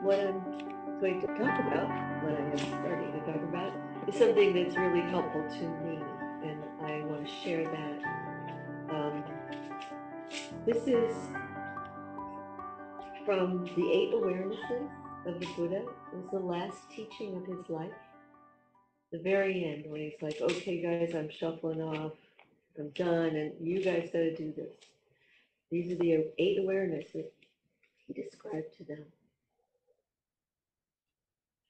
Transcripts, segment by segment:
what I'm going to talk about, what I am starting to talk about, is something that's really helpful to me, and I want to share that. Um, this is from the Eight Awarenesses of the Buddha. It was the last teaching of his life. The very end, when he's like, "Okay, guys, I'm shuffling off. I'm done, and you guys got to do this." These are the eight awarenesses he described to them.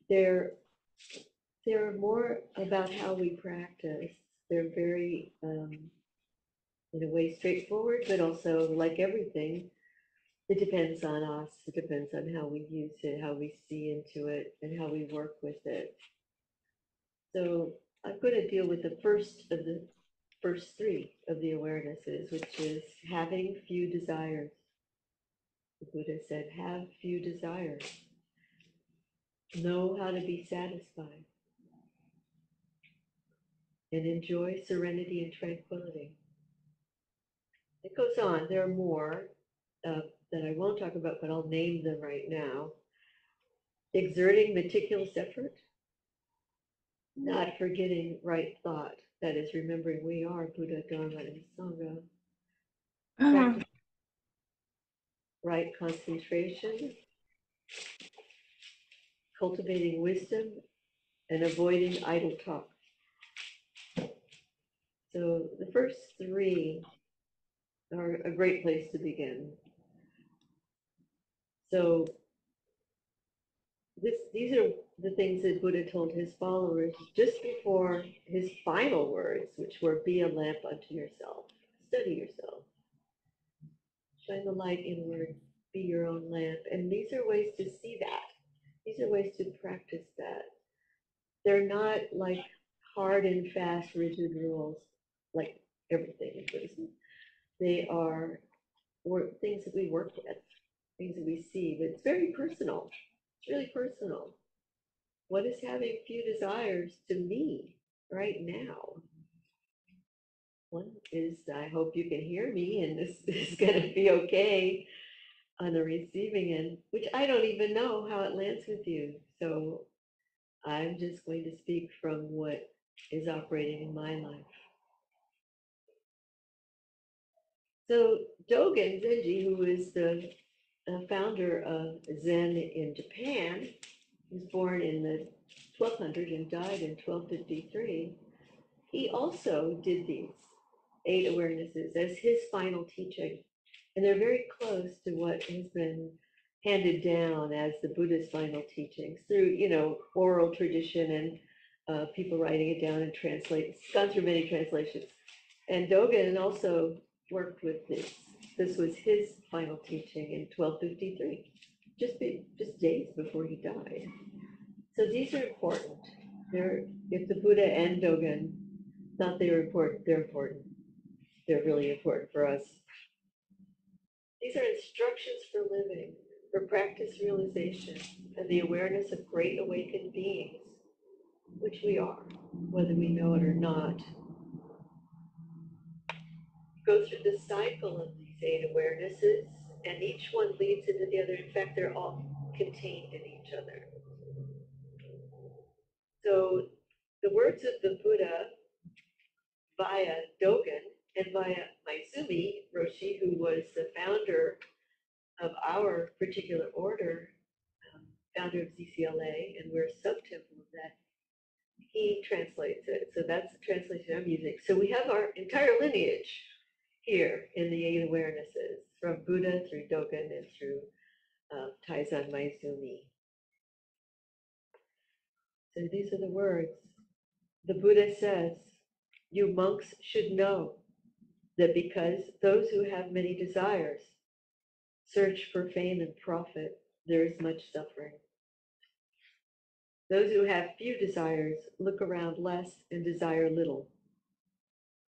They're they're more about how we practice. They're very, in a way, straightforward, but also, like everything, it depends on us. It depends on how we use it, how we see into it, and how we work with it. So I'm going to deal with the first three of the awarenesses, which is having few desires. The Buddha said, have few desires. Know how to be satisfied and enjoy serenity and tranquility. It goes on. There are more that I won't talk about, but I'll name them right now. Exerting meticulous effort, not forgetting right thought. That is, remembering we are Buddha, Dharma, and Sangha. Uh-huh. Practice right concentration, cultivating wisdom, and avoiding idle talk. So the first three are a great place to begin. So these are the things that Buddha told his followers just before his final words, which were, be a lamp unto yourself, study yourself, shine the light inward, be your own lamp. And these are ways to see that. These are ways to practice that. They're not like hard and fast, rigid rules like everything in Buddhism. They are things that we work with, things that we see, but it's very personal. It's really personal. What is having few desires to me right now? One is, I hope you can hear me and this is going to be okay on the receiving end, which I don't even know how it lands with you. So I'm just going to speak from what is operating in my life. So Dogen Zenji, who is the founder of Zen in Japan, was born in the 1200 and died in 1253. He also did these eight awarenesses as his final teaching. And they're very close to what has been handed down as the Buddha's final teachings through, oral tradition and people writing it down and translate. It's gone through many translations. And Dogen also worked with this. This was his final teaching in 1253, just days before he died. So these are important. If the Buddha and Dogen thought they were important, they're important. They're really important for us. These are instructions for living, for practice realization, and the awareness of great awakened beings, which we are, whether we know it or not. Go through the cycle of these eight awarenesses, and each one leads into the other. In fact, they're all contained in each other. So the words of the Buddha via Dogen and via Maizumi Roshi, who was the founder of our particular order, um, founder of ZCLA, and we're a subtemple of that. He translates it. So that's the translation I'm using. So we have our entire lineage here in the eight awarenesses, from Buddha through Dogen and through Taizan Maizumi. So these are the words. The Buddha says, you monks should know that because those who have many desires search for fame and profit, there is much suffering. Those who have few desires look around less and desire little.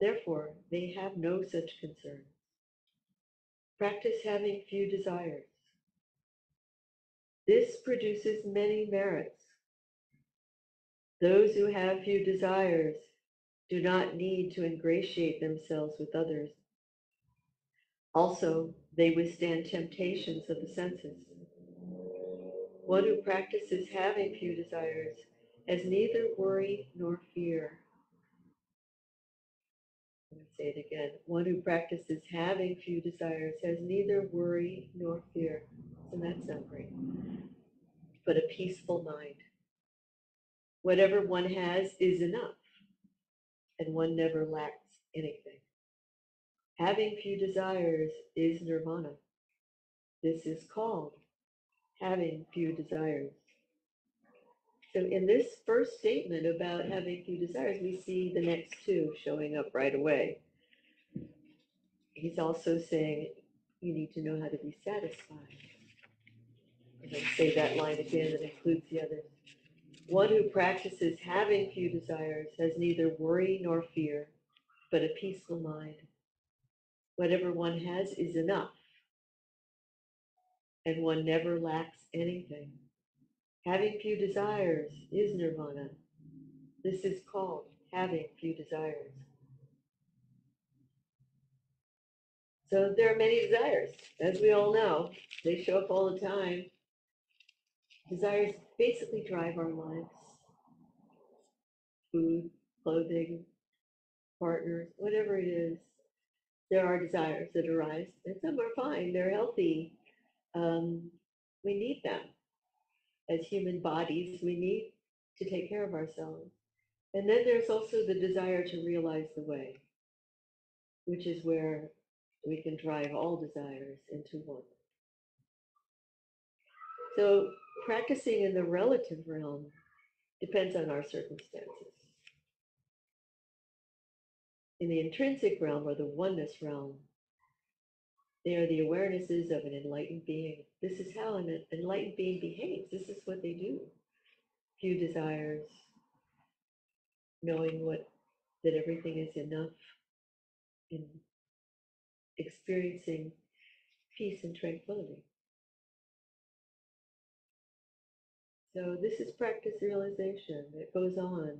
Therefore, they have no such concerns. Practice having few desires. This produces many merits. Those who have few desires do not need to ingratiate themselves with others. Also, they withstand temptations of the senses. One who practices having few desires has neither worry nor fear. Let me say it again. One who practices having few desires has neither worry nor fear. Isn't that summary? But a peaceful mind. Whatever one has is enough, and one never lacks anything. Having few desires is nirvana. This is called having few desires. So in this first statement about having few desires, we see the next two showing up right away. He's also saying you need to know how to be satisfied. I'm going to say that line again that includes the others. One who practices having few desires has neither worry nor fear, but a peaceful mind. Whatever one has is enough, and one never lacks anything. Having few desires is nirvana. This is called having few desires. So there are many desires, as we all know. They show up all the time. Desires basically drive our lives. Food, clothing, partners, whatever it is. There are desires that arise, and some are fine. They're healthy. Um, we need them. As human bodies, we need to take care of ourselves. And then there's also the desire to realize the way, which is where we can drive all desires into one. So practicing in the relative realm depends on our circumstances. In the intrinsic realm or the oneness realm, they are the awarenesses of an enlightened being. This is how an enlightened being behaves. This is what they do. Few desires, knowing what that everything is enough, and experiencing peace and tranquility. So this is practice realization. It goes on.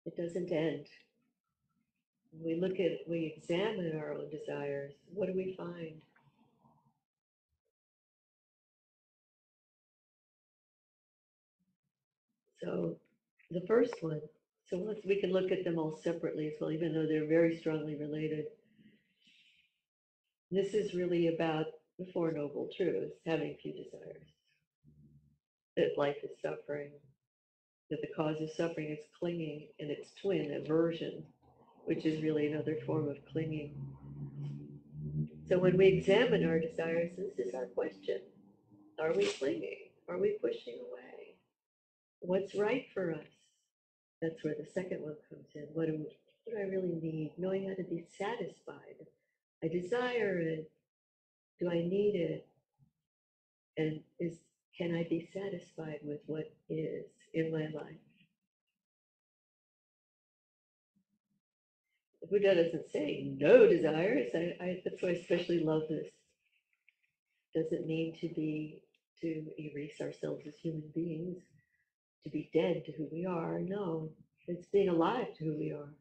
It doesn't end. When we examine our own desires, what do we find? So the first one, so we can look at them all separately as well, even though they're very strongly related. This is really about the Four Noble Truths, having few desires, that life is suffering, that the cause of suffering is clinging, and its twin, aversion, which is really another form of clinging. So when we examine our desires, this is our question. Are we clinging? Are we pushing away? What's right for us? That's where the second one comes in. What do I really need? Knowing how to be satisfied. I desire it. Do I need it? And can I be satisfied with what is in my life? The Buddha doesn't say no desires. That's why I especially love this. Doesn't mean to erase ourselves as human beings, to be dead to who we are. No, it's being alive to who we are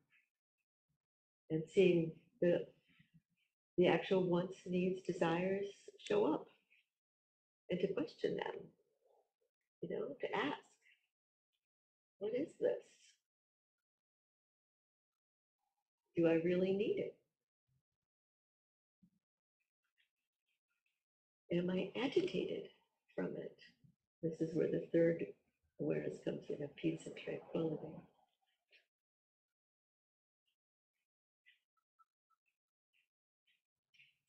and seeing the actual wants, needs, desires show up and to question them, to ask, what is this? Do I really need it? Am I agitated from it? This is where the third awareness comes in of peace and tranquility.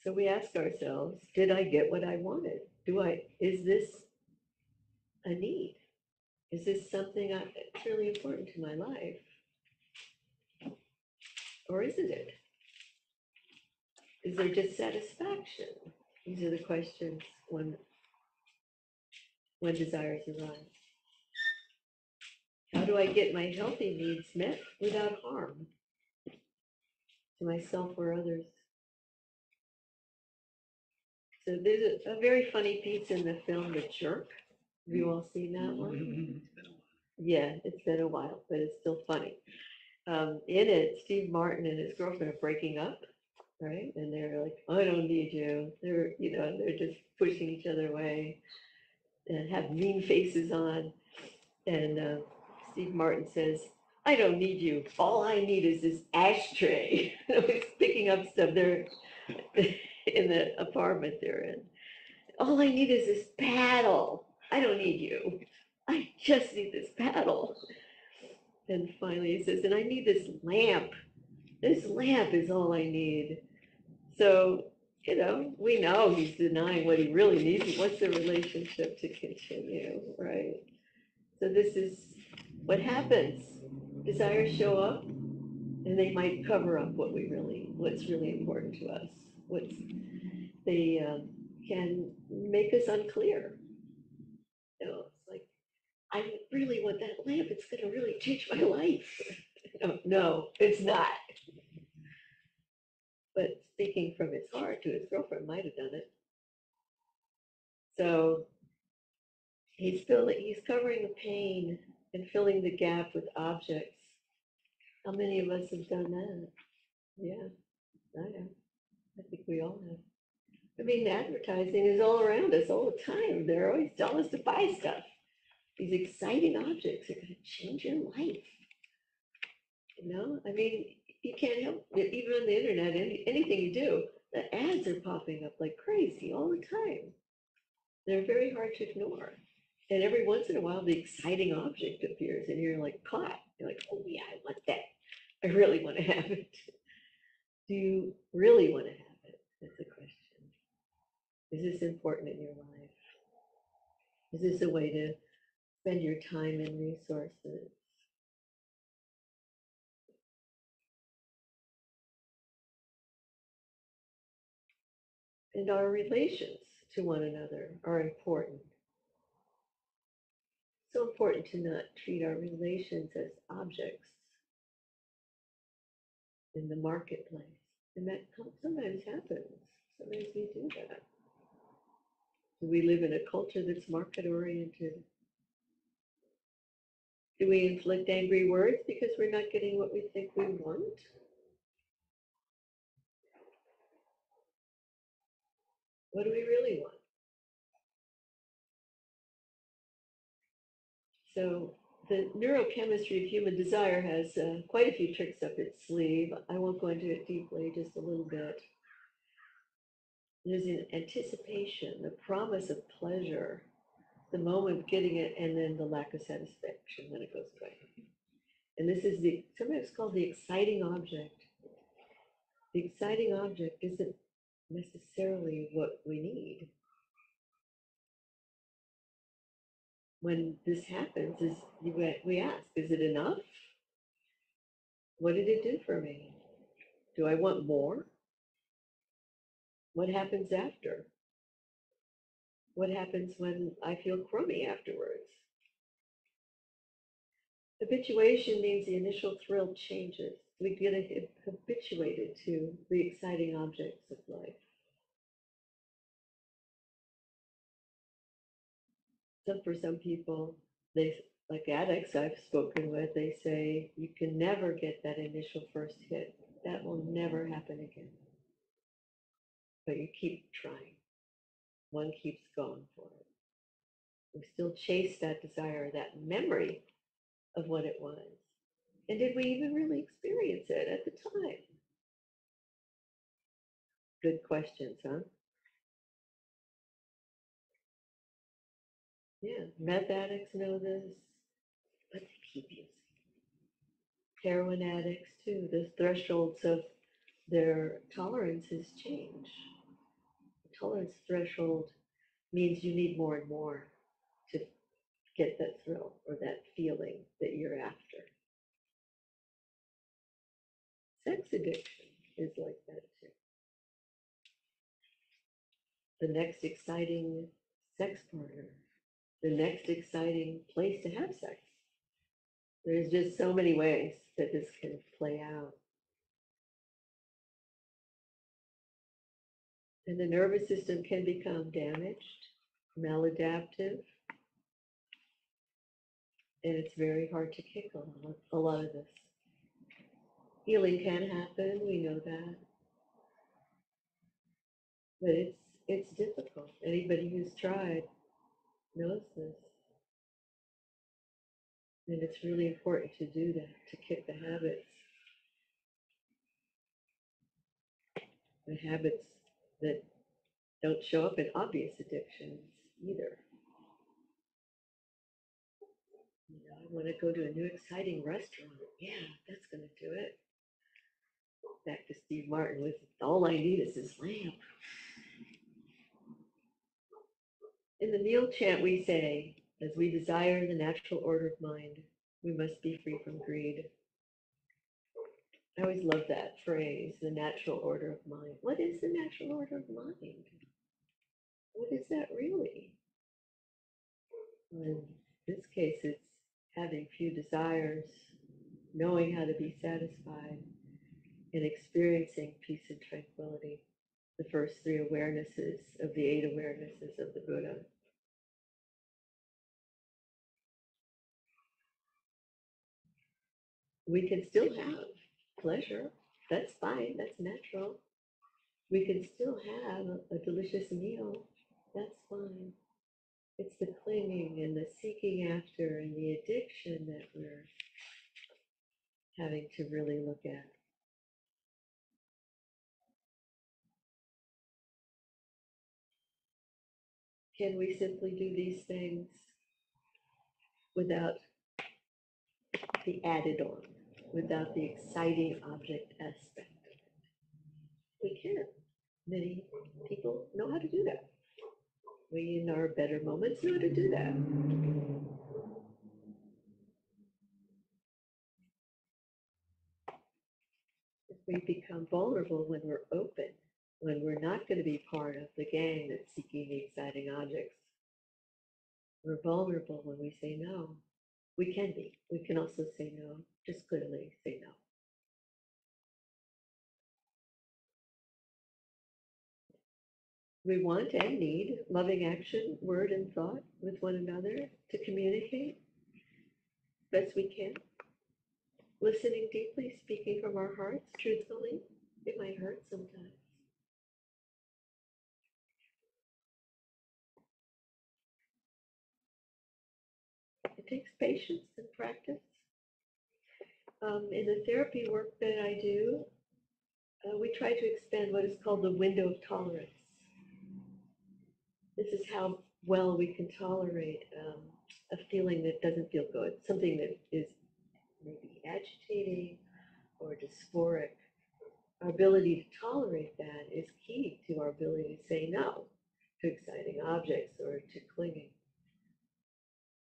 So we ask ourselves, did I get what I wanted? Is this a need? Is this something that's really important to my life? Or isn't it? Is there dissatisfaction? These are the questions when desires arise. How do I get my healthy needs met without harm to myself or others? So there's a very funny piece in the film, The Jerk. Have you all seen that one? Yeah, it's been a while, but it's still funny. In it, Steve Martin and his girlfriend are breaking up, right? And they're like, I don't need you. They're just pushing each other away. and have mean faces on. And Steve Martin says, I don't need you. All I need is this ashtray. He's picking up stuff there in the apartment they're in. All I need is this paddle. I don't need you. I just need this paddle. And finally he says, and I need this lamp. This lamp is all I need. So, we know he's denying what he really needs. He wants the relationship to continue, right? So this is what happens. Desires show up and they might cover up what's really important to us. They can make us unclear. It's like, I really want that lamp. It's going to really change my life. No, it's not. But speaking from his heart to his girlfriend might have done it. So he's covering the pain and filling the gap with objects. How many of us have done that? Yeah, I have. I think we all have. I mean, advertising is all around us all the time. They're always telling us to buy stuff. These exciting objects are going to change your life. I mean, you can't help it. Even on the internet, anything you do, the ads are popping up like crazy all the time. They're very hard to ignore. And every once in a while, the exciting object appears, and you're like caught. You're like, oh yeah, I want that. I really want to have it. Do you really want to have it? That's the question. Is this important in your life? Is this a way to spend your time and resources? And our relations to one another are important. So important to not treat our relations as objects in the marketplace. And that sometimes happens. Sometimes we do that. Do we live in a culture that's market oriented? Do we inflict angry words because we're not getting what we think we want? What do we really want? So the neurochemistry of human desire has quite a few tricks up its sleeve. I won't go into it deeply, just a little bit. There's an anticipation, the promise of pleasure, the moment of getting it, and then the lack of satisfaction when it goes away. And this is sometimes called the exciting object. The exciting object isn't necessarily what we need. When this happens, we ask, is it enough? What did it do for me? Do I want more? What happens after? What happens when I feel crummy afterwards? Habituation means the initial thrill changes. We get habituated to the exciting objects of life. So for some people, like addicts I've spoken with, they say you can never get that initial first hit. That will never happen again. But you keep trying. One keeps going for it. We still chase that desire, that memory of what it was. And did we even really experience it at the time? Good questions, huh? Yeah, meth addicts know this, but they keep using. Heroin addicts too. The thresholds of their tolerances change. The tolerance threshold means you need more and more to get that thrill or that feeling that you're after. Sex addiction is like that too. The next exciting sex partner, the next exciting place to have sex. There's just so many ways that this can play out. And the nervous system can become damaged, maladaptive, and it's very hard to kick a lot of this. Healing can happen, we know that, but it's difficult. Anybody who's tried knows this. And it's really important to do that, to kick the habits that don't show up in obvious addictions either. You know, I want to go to a new exciting restaurant. Yeah, that's going to do it. Back to Steve Martin with all I need is this lamp. In the meal chant, we say, as we desire the natural order of mind, we must be free from greed. I always love that phrase, the natural order of mind. What is the natural order of mind? What is that really? Well, in this case, it's having few desires, knowing how to be satisfied, and experiencing peace and tranquility. The first three awarenesses of the eight awarenesses of the Buddha. We can still have pleasure. That's fine. That's natural. We can still have a delicious meal. That's fine. It's the clinging and the seeking after and the addiction that we're having to really look at. Can we simply do these things without the added on, without the exciting object aspect? We can. Many people know how to do that. We, in our better moments, know how to do that. If we become vulnerable when we're open, when we're not going to be part of the gang that's seeking the exciting objects, we're vulnerable when we say no. We can be. We can also say no, just clearly say no. We want and need loving action, word, and thought with one another to communicate best we can. Listening deeply, speaking from our hearts truthfully. It might hurt sometimes. It takes patience and practice. In the therapy work that I do, we try to expand what is called the window of tolerance. This is how well we can tolerate a feeling that doesn't feel good, something that is maybe agitating or dysphoric. Our ability to tolerate that is key to our ability to say no to exciting objects or to clinging.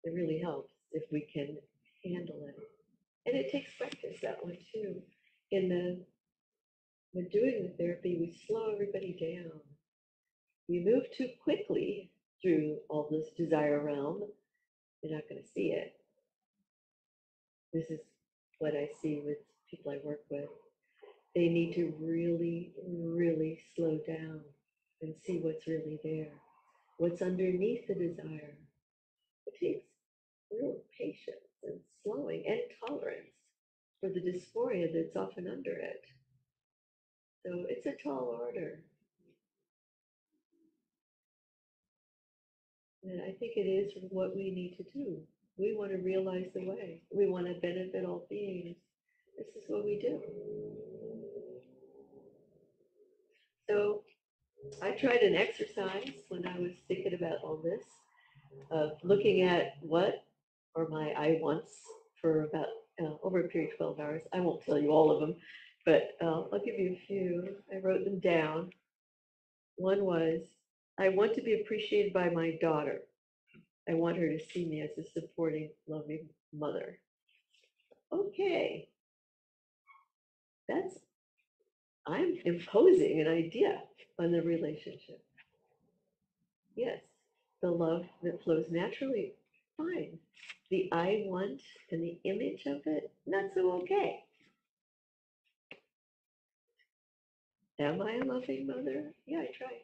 It really helps if we can handle it. And it takes practice, that one too. In the when doing the therapy, we slow everybody down. We move too quickly through all this desire realm, you're not going to see it. This is what I see with people I work with. They need to really, really slow down and see what's really there, what's underneath the desire. It takes real patience and slowing and tolerance for the dysphoria that's often under it. So it's a tall order. And I think it is what we need to do. We want to realize the way. We want to benefit all beings. This is what we do. So I tried an exercise when I was thinking about all this of looking at what are my I wants for about over a period of 12 hours. I won't tell you all of them, but I'll give you a few. I wrote them down. One was, I want to be appreciated by my daughter. I want her to see me as a supporting, loving mother. Okay, that's, I'm imposing an idea on the relationship. Yes, the love that flows naturally, fine. The I want and the image of it, not so okay. Am I a loving mother? Yeah, I try.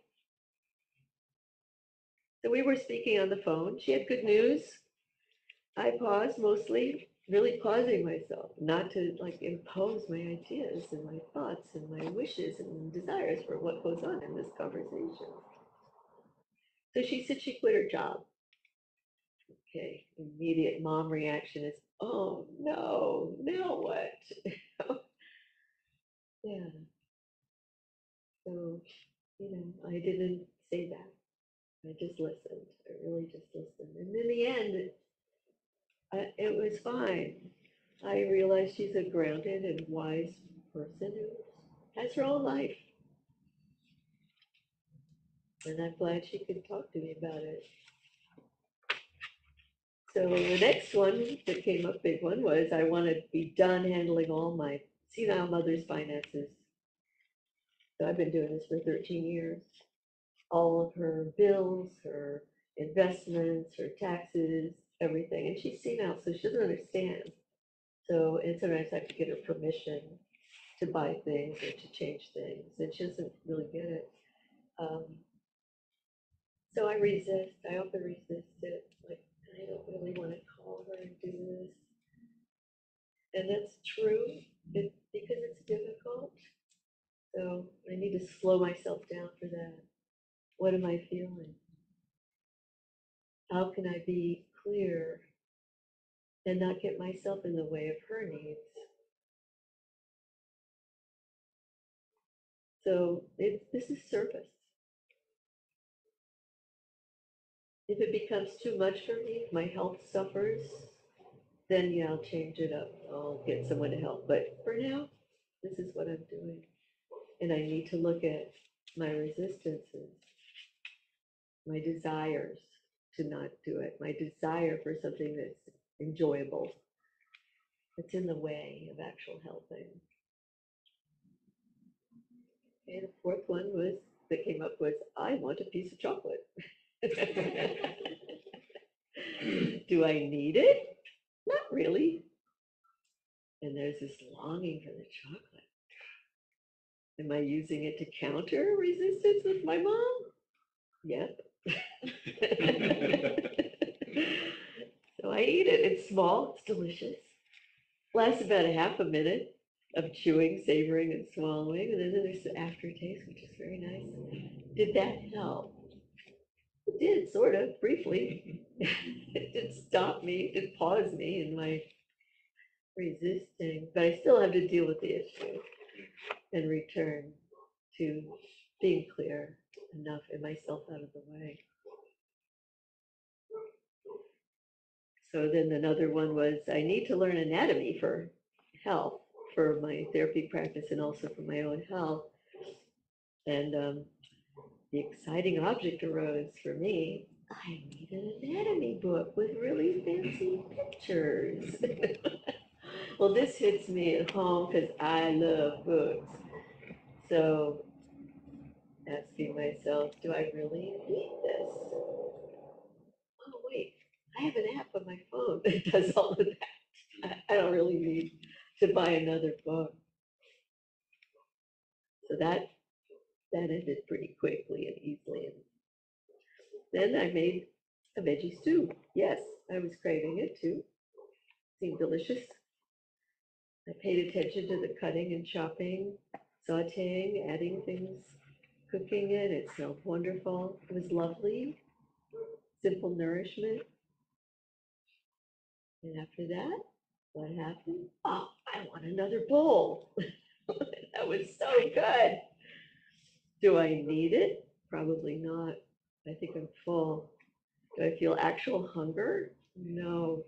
So we were speaking on the phone. She had good news. I paused mostly, really pausing myself, not to like impose my ideas and my thoughts and my wishes and desires for what goes on in this conversation. So she said she quit her job. Okay, immediate mom reaction is, oh no, now what? Yeah, so, I didn't say that. I just listened. I really just listened. And in the end, it was fine. I realized she's a grounded and wise person who has her own life. And I'm glad she could talk to me about it. So the next one that came up, big one, was I want to be done handling all my senile mother's finances. So I've been doing this for 13 years. All of her bills, her investments, her taxes, everything. And she's senile, so she doesn't understand. So, and sometimes I have to get her permission to buy things or to change things, and she doesn't really get it. Um, so I resist. I often resist it. Like, I don't really want to call her and do this. And that's true because it's difficult. So I need to slow myself down for that. What am I feeling? How can I be clear and not get myself in the way of her needs? So this is service. If it becomes too much for me, if my health suffers, then yeah, I'll change it up. I'll get someone to help. But for now, this is what I'm doing. And I need to look at my resistances, my desires to not do it, my desire for something that's enjoyable, that's in the way of actual helping. And the fourth one was that came up was I want a piece of chocolate. Do I need it? Not really. And there's this longing for the chocolate. Am I using it to counter resistance with my mom? Yep. So I eat it. It's small, it's delicious. Lasts about a half a minute of chewing, savoring, and swallowing. And then there's the aftertaste, which is very nice. Did that help? It did, sort of, briefly. It did stop me, it did pause me in my resisting, but I still have to deal with the issue and return to being clear enough and myself out of the way. So then another one was I need to learn anatomy for health, for my therapy practice and also for my own health. And the exciting object arose for me. I need an anatomy book with really fancy pictures. Well, this hits me at home because I love books. So asking myself, do I really need this? Oh, wait, I have an app on my phone that does all of that. I don't really need to buy another book. So that ended pretty quickly and easily. And then I made a veggie stew. Yes, I was craving it too. Seemed delicious. I paid attention to the cutting and chopping, sauteing, adding things, cooking it. It smelled wonderful. It was lovely, simple nourishment. And after that, what happened? Oh, I want another bowl. That was so good. Do I need it? Probably not. I think I'm full. Do I feel actual hunger? No.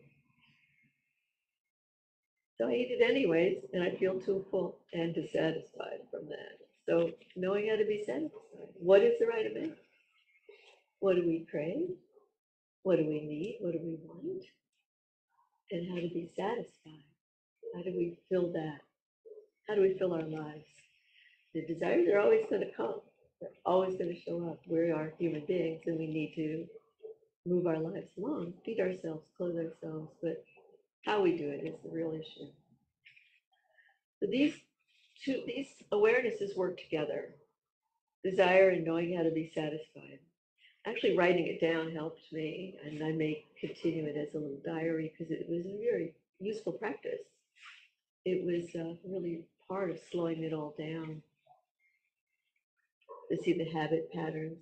So I eat it anyways, and I feel too full and dissatisfied from that. So knowing how to be satisfied. What is the right amount? What do we crave? What do we need? What do we want? And how to be satisfied. How do we fill that? How do we fill our lives? The desires are always going to come. They're always going to show up. We are human beings and we need to move our lives along, feed ourselves, clothe ourselves, but how we do it is the real issue. So these awarenesses work together. Desire and knowing how to be satisfied. Actually, writing it down helped me, and I may continue it as a little diary because it was a very useful practice. It was really part of slowing it all down to see the habit patterns.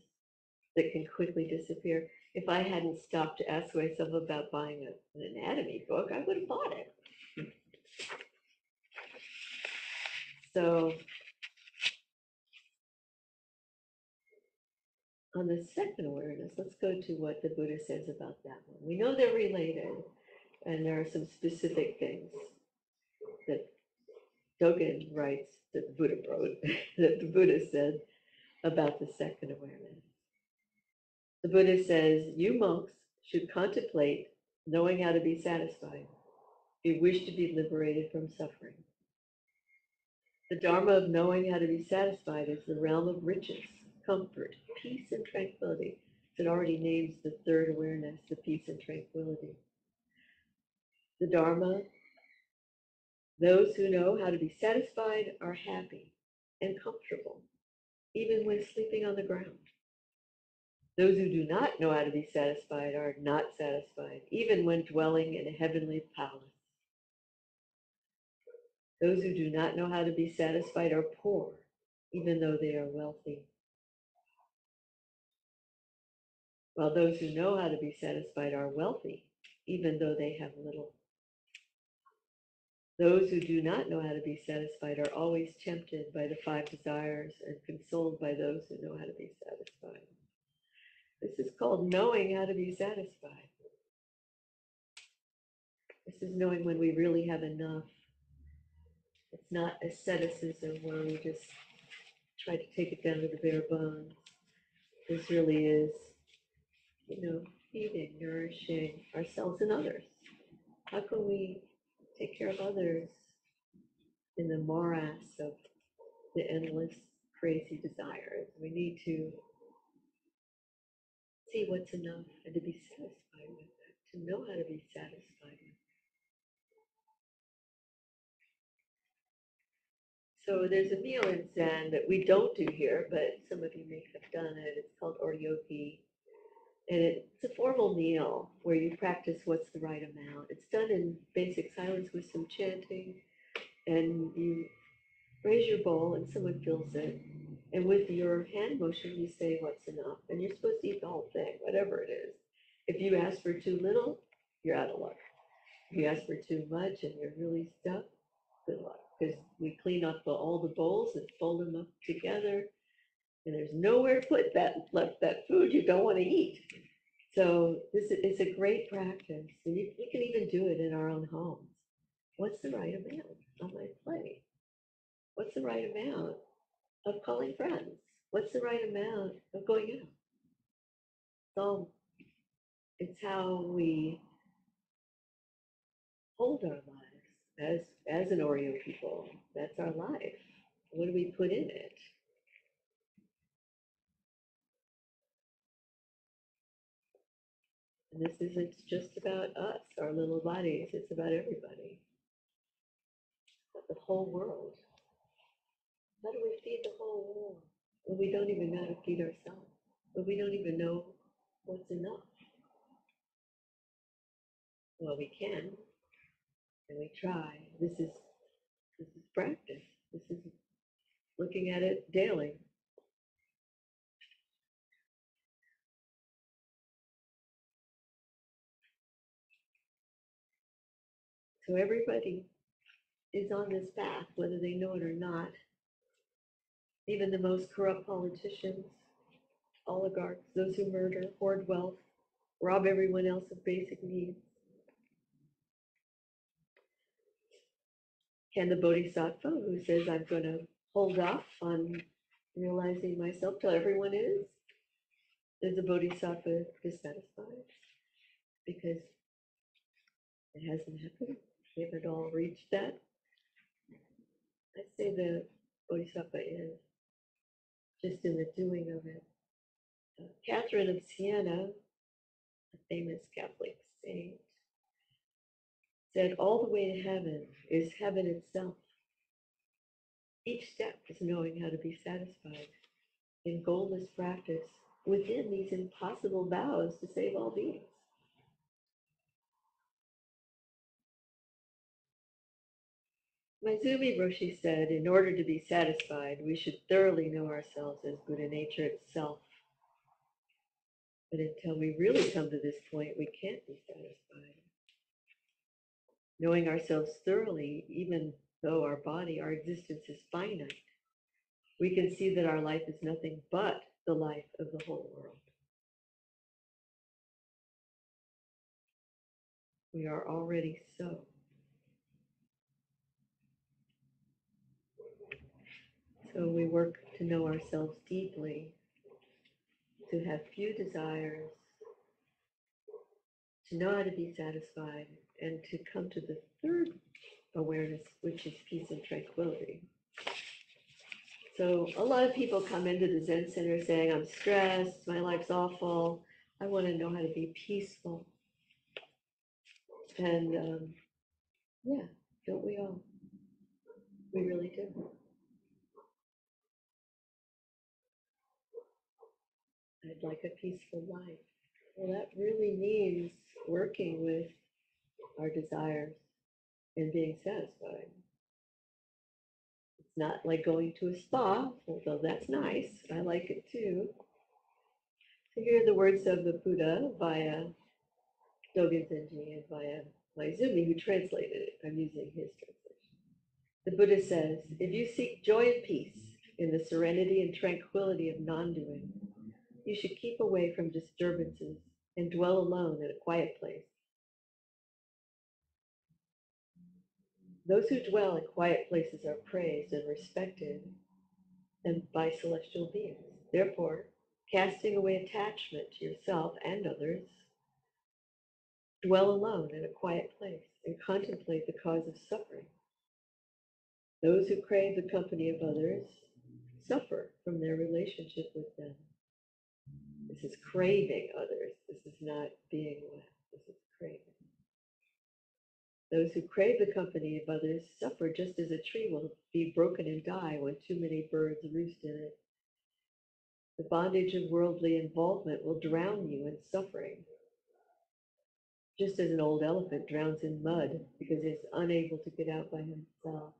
that can quickly disappear. If I hadn't stopped to ask myself about buying an anatomy book, I would have bought it. So on the second awareness, let's go to what the Buddha says about that one. We know they're related, and there are some specific things that Dogen writes, that the Buddha wrote, that the Buddha said about the second awareness. The Buddha says, you monks should contemplate knowing how to be satisfied if you wish to be liberated from suffering. The Dharma of knowing how to be satisfied is the realm of riches, comfort, peace, and tranquility. It already names the third awareness, the peace and tranquility. The Dharma, those who know how to be satisfied are happy and comfortable, even when sleeping on the ground. Those who do not know how to be satisfied are not satisfied, even when dwelling in a heavenly palace. Those who do not know how to be satisfied are poor, even though they are wealthy. While those who know how to be satisfied are wealthy, even though they have little. Those who do not know how to be satisfied are always tempted by the five desires and consoled by those who know how to be satisfied. This is called knowing how to be satisfied. This is knowing when we really have enough. It's not asceticism where we just try to take it down to the bare bones. This really is, feeding, nourishing ourselves and others. How can we take care of others in the morass of the endless crazy desires? We need to see what's enough and to be satisfied with it, to know how to be satisfied with it. So there's a meal in Zen that we don't do here, but some of you may have done it. It's called oryoki. And it's a formal meal where you practice what's the right amount. It's done in basic silence with some chanting, and you raise your bowl and someone fills it. And with your hand motion, you say what's enough. And you're supposed to eat the whole thing, whatever it is. If you ask for too little, you're out of luck. If you ask for too much and you're really stuck, good luck. Because we clean up all the bowls and fold them up together. And there's nowhere to put that food you don't want to eat. So this is a great practice. And you can even do it in our own homes. What's the right amount on my plate? What's the right amount of calling friends? What's the right amount of going out? So it's how we hold our lives as an Oreo people. That's our life. What do we put in it? And this isn't just about us, our little bodies. It's about everybody, about the whole world. How do we feed the whole world when we don't even know how to feed ourselves? When we don't even know what's enough? Well, we can, and we try. This is practice. This is looking at it daily. So everybody is on this path, whether they know it or not. Even the most corrupt politicians, oligarchs, those who murder, hoard wealth, rob everyone else of basic needs. Can the bodhisattva who says, I'm going to hold off on realizing myself till everyone is the bodhisattva dissatisfied? Because it hasn't happened. We haven't all reached that. I say the bodhisattva is just in the doing of it. Catherine of Siena, a famous Catholic saint, said, all the way to heaven is heaven itself. Each step is knowing how to be satisfied in goalless practice within these impossible vows to save all beings. Maizumi Roshi said, in order to be satisfied, we should thoroughly know ourselves as Buddha nature itself. But until we really come to this point, we can't be satisfied. Knowing ourselves thoroughly, even though our body, our existence is finite, we can see that our life is nothing but the life of the whole world. We are already so. So we work to know ourselves deeply, to have few desires, to know how to be satisfied, and to come to the third awareness, which is peace and tranquility. So a lot of people come into the Zen Center saying, I'm stressed, my life's awful, I want to know how to be peaceful. And yeah, don't we all? We really do. I'd like a peaceful life. Well, that really means working with our desires and being satisfied. It's not like going to a spa, although that's nice. I like it too. So here are the words of the Buddha via Dogen Zenji and via Maizumi, who translated it. I'm using his translation. The Buddha says, if you seek joy and peace in the serenity and tranquility of non-doing, you should keep away from disturbances and dwell alone in a quiet place. Those who dwell in quiet places are praised and respected and by celestial beings. Therefore, casting away attachment to yourself and others, dwell alone in a quiet place and contemplate the cause of suffering. Those who crave the company of others suffer from their relationship with them. This is craving others. This is not being with. This is craving. Those who crave the company of others suffer just as a tree will be broken and die when too many birds roost in it. The bondage of worldly involvement will drown you in suffering, just as an old elephant drowns in mud because he is unable to get out by himself.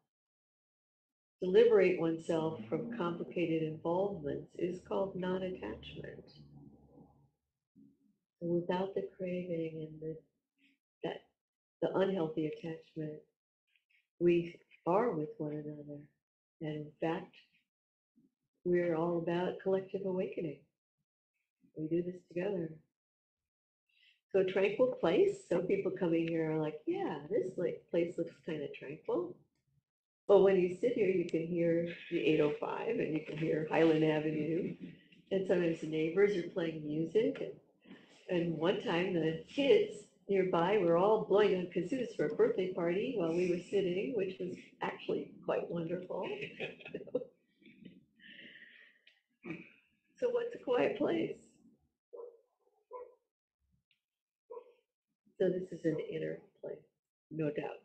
To liberate oneself from complicated involvements is called non-attachment. So without the craving and that the unhealthy attachment, we are with one another. And in fact, we're all about collective awakening. We do this together. So a tranquil place. Some people coming here are like, yeah, this place looks kind of tranquil. But when you sit here, you can hear the 805 and you can hear Highland Avenue. And sometimes the neighbors are playing music. And one time the kids nearby were all blowing on kazoos for a birthday party while we were sitting, which was actually quite wonderful. So what's a quiet place? So this is an inner place, no doubt.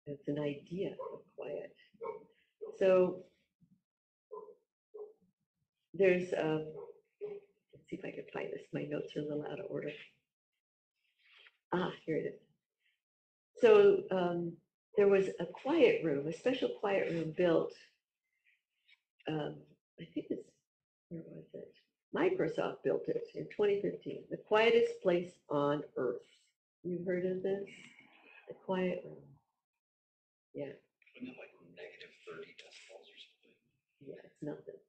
It's an idea of quiet. So there's, let's see if I can find this. My notes are a little out of order. Ah, here it is. So there was a quiet room, a special quiet room built, I think it's, where was it? Microsoft built it in 2015, the quietest place on earth. You've heard of this? The quiet room. Yeah. Wasn't it like negative 30 decibels or something? Yeah, it's nothing.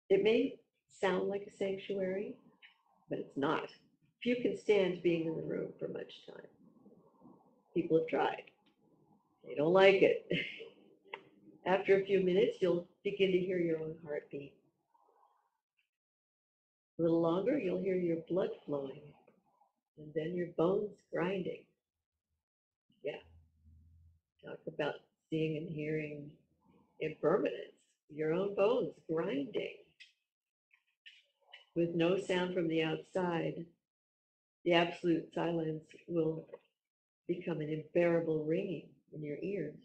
It may sound like a sanctuary, but it's not. Few can stand being in the room for much time. People have tried. They don't like it. After a few minutes, you'll begin to hear your own heartbeat. A little longer, you'll hear your blood flowing, and then your bones grinding. Yeah, talk about seeing and hearing impermanence. Your own bones grinding. With no sound from the outside, the absolute silence will become an unbearable ringing in your ears.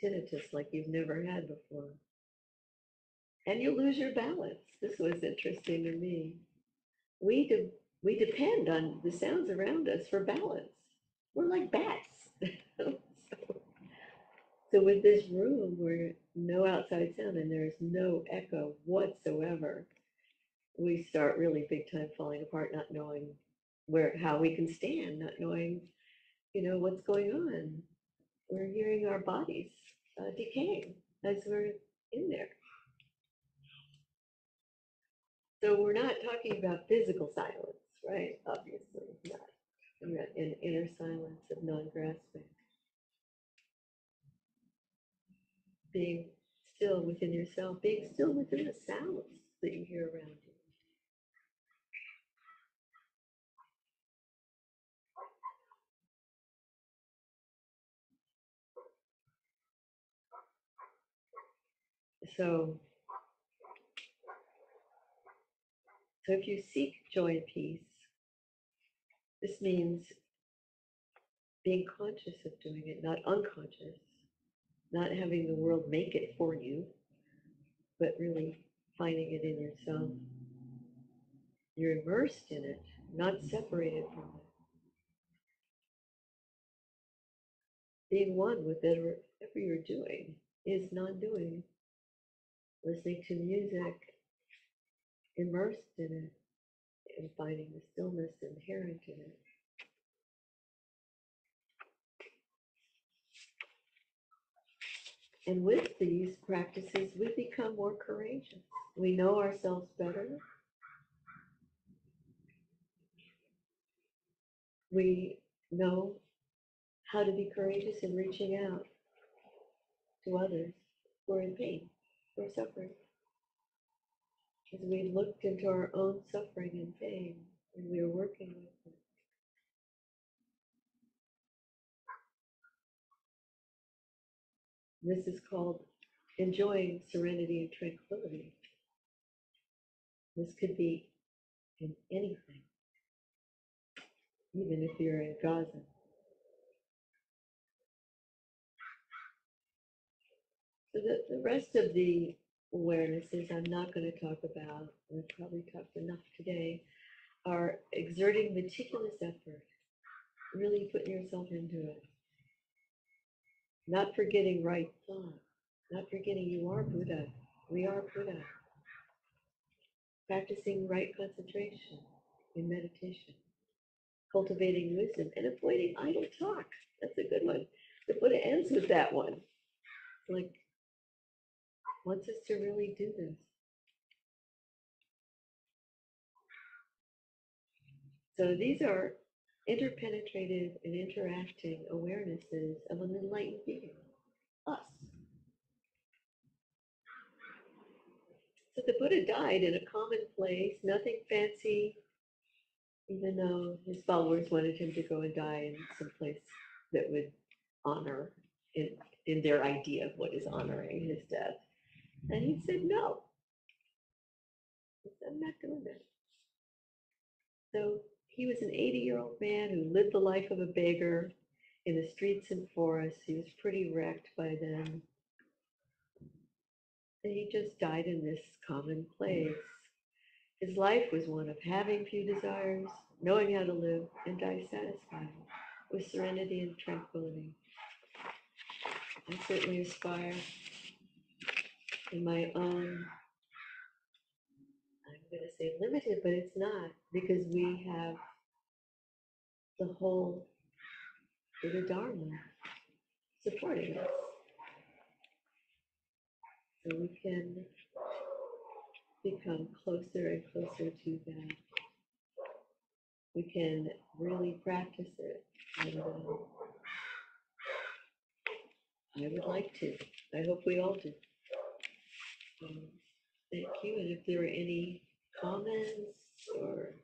Tinnitus like you've never had before. And you lose your balance. This was interesting to me. We depend on the sounds around us for balance. We're like bats. So with this room where no outside sound and there no echo whatsoever, we start really big time falling apart, not knowing how we can stand, not knowing, what's going on. We're hearing our bodies decaying as we're in there. So we're not talking about physical silence, right? Obviously not. We're not in inner silence of non-grasping. Being still within yourself, being still within the sounds that you hear around you. So, so if you seek joy and peace, this means being conscious of doing it, not unconscious, not having the world make it for you, but really finding it in yourself. You're immersed in it, not separated from it. Being one with whatever you're doing is non-doing. Listening to music, immersed in it, and finding the stillness inherent in it. And with these practices, we become more courageous. We know ourselves better. We know how to be courageous in reaching out to others who are in pain, who are suffering. As we looked into our own suffering and pain, and we are working with it. This is called enjoying serenity and tranquility. This could be in anything, even if you're in Gaza. So the rest of the awarenesses I'm not going to talk about, we've probably talked enough today, are exerting meticulous effort, really putting yourself into it. Not forgetting right thought, not forgetting you are Buddha, we are Buddha. Practicing right concentration in meditation, cultivating wisdom, and avoiding idle talk. That's a good one. The Buddha ends with that one. Like, wants us to really do this. So these are interpenetrative and interacting awarenesses of an enlightened being, us. So the Buddha died in a common place, nothing fancy, even though his followers wanted him to go and die in some place that would honor in their idea of what is honoring his death. And he said, no, he said, I'm not doing that. So he was an 80-year-old man who lived the life of a beggar in the streets and forests. He was pretty wrecked by then. And he just died in this common place. His life was one of having few desires, knowing how to live, and die satisfied with serenity and tranquility. I certainly aspire in my own, I'm going to say limited, but it's not, because we have the whole Buddha Dharma supporting us. So we can become closer and closer to that. We can really practice it. And I would like to. I hope we all do. Thank you. And if there are any comments or